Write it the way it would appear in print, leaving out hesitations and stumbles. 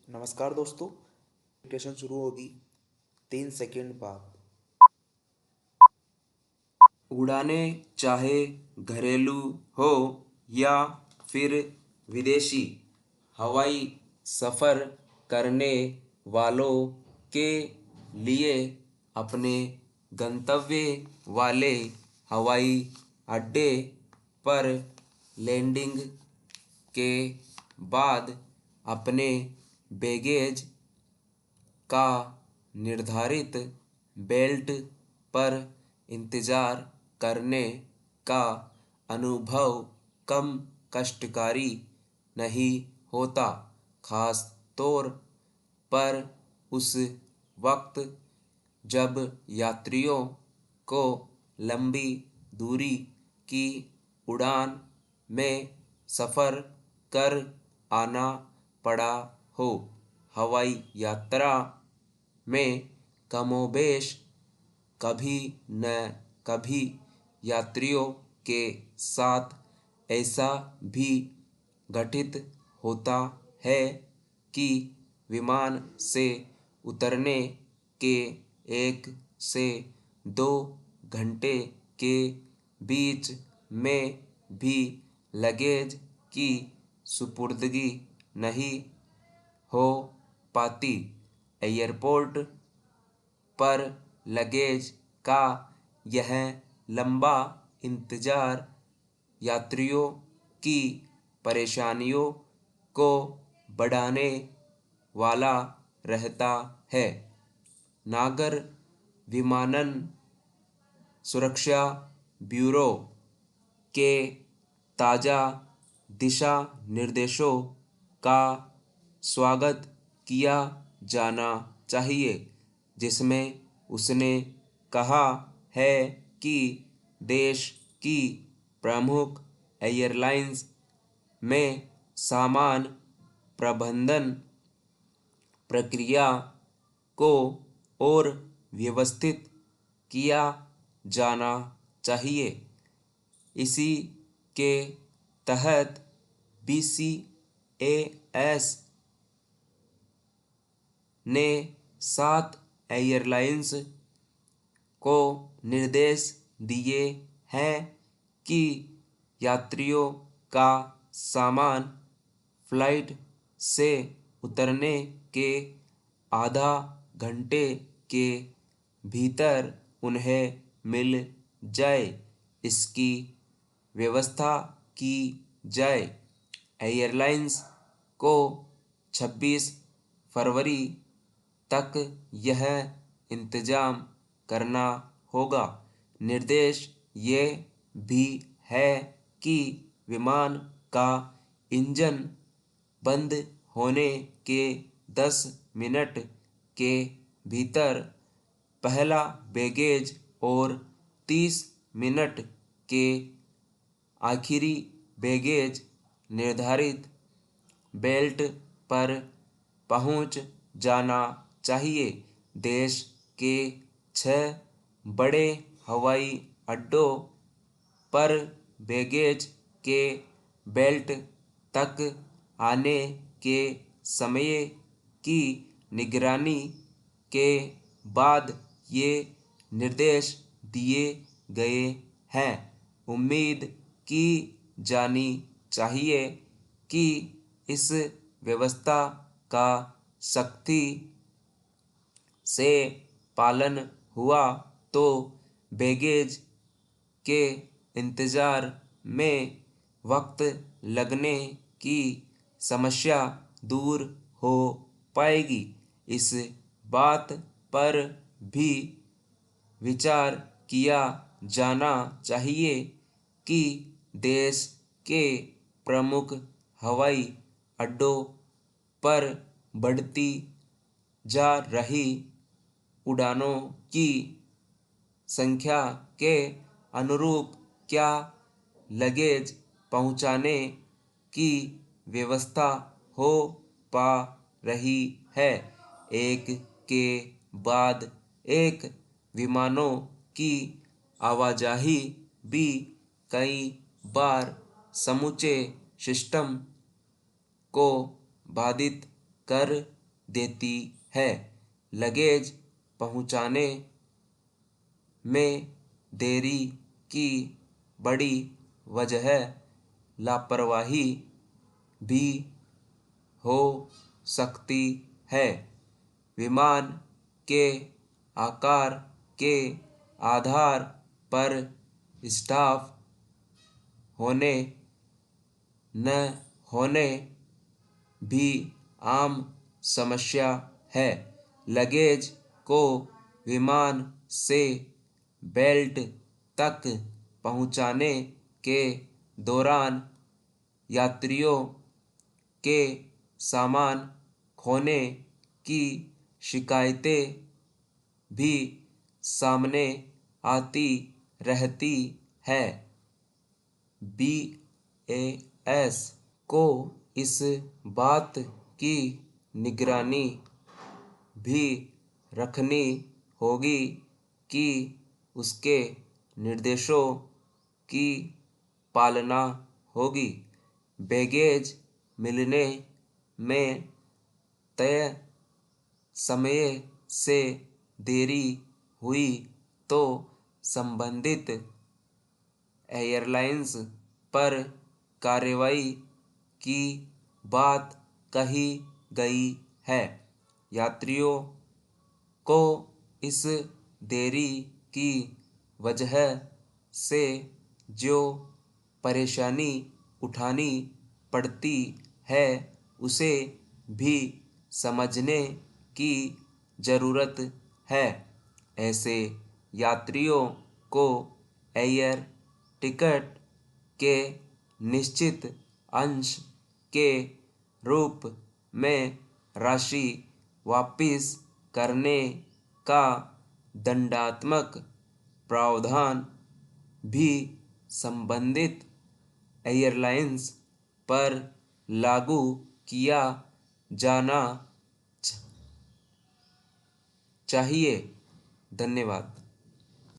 नमस्कार दोस्तों। डिक्टेशन शुरू होगी 3 सेकंड बाद। उड़ाने चाहे घरेलू हो या फिर विदेशी, हवाई सफ़र करने वालों के लिए अपने गंतव्य वाले हवाई अड्डे पर लैंडिंग के बाद अपने बैगेज का निर्धारित बेल्ट पर इंतज़ार करने का अनुभव कम कष्टकारी नहीं होता, खास तौर पर उस वक्त जब यात्रियों को लंबी दूरी की उड़ान में सफ़र कर आना पड़ा हो। हवाई यात्रा में कमोबेश कभी न कभी यात्रियों के साथ ऐसा भी घटित होता है कि विमान से उतरने के 1 से 2 घंटे के बीच में भी लगेज की सुपुर्दगी नहीं हो पाती। एयरपोर्ट पर लगेज का यह लंबा इंतज़ार यात्रियों की परेशानियों को बढ़ाने वाला रहता है। नागर विमानन सुरक्षा ब्यूरो के ताज़ा दिशा निर्देशों का स्वागत किया जाना चाहिए, जिसमें उसने कहा है कि देश की प्रमुख एयरलाइंस में सामान प्रबंधन प्रक्रिया को और व्यवस्थित किया जाना चाहिए। इसी के तहत BCAS ने 7 एयरलाइंस को निर्देश दिए हैं कि यात्रियों का सामान फ्लाइट से उतरने के आधा घंटे के भीतर उन्हें मिल जाए, इसकी व्यवस्था की जाए। एयरलाइंस को 26 फरवरी तक यह इंतज़ाम करना होगा। निर्देश ये भी है कि विमान का इंजन बंद होने के 10 मिनट के भीतर पहला बैगेज और 30 मिनट के आखिरी बैगेज निर्धारित बेल्ट पर पहुंच जाना चाहिए। देश के 6 बड़े हवाई अड्डों पर बैगेज के बेल्ट तक आने के समय की निगरानी के बाद ये निर्देश दिए गए हैं। उम्मीद की जानी चाहिए कि इस व्यवस्था का सख्ती से पालन हुआ तो बैगेज के इंतज़ार में वक्त लगने की समस्या दूर हो पाएगी। इस बात पर भी विचार किया जाना चाहिए कि देश के प्रमुख हवाई अड्डों पर बढ़ती जा रही उड़ानों की संख्या के अनुरूप क्या लगेज पहुंचाने की व्यवस्था हो पा रही है। एक के बाद एक विमानों की आवाजाही भी कई बार समूचे सिस्टम को बाधित कर देती है। लगेज पहुंचाने में देरी की बड़ी वजह लापरवाही भी हो सकती है। विमान के आकार के आधार पर स्टाफ होने न होने भी आम समस्या है। लगेज को विमान से बेल्ट तक पहुंचाने के दौरान यात्रियों के सामान खोने की शिकायतें भी सामने आती रहती है। BAS को इस बात की निगरानी भी रखनी होगी कि उसके निर्देशों की पालना होगी। बैगेज मिलने में तय समय से देरी हुई तो संबंधित एयरलाइंस पर कार्रवाई की बात कही गई है। यात्रियों को इस देरी की वजह से जो परेशानी उठानी पड़ती है उसे भी समझने की ज़रूरत है। ऐसे यात्रियों को एयर टिकट के निश्चित अंश के रूप में राशि वापस करने का दंडात्मक प्रावधान भी संबंधित एयरलाइंस पर लागू किया जाना चाहिए। धन्यवाद।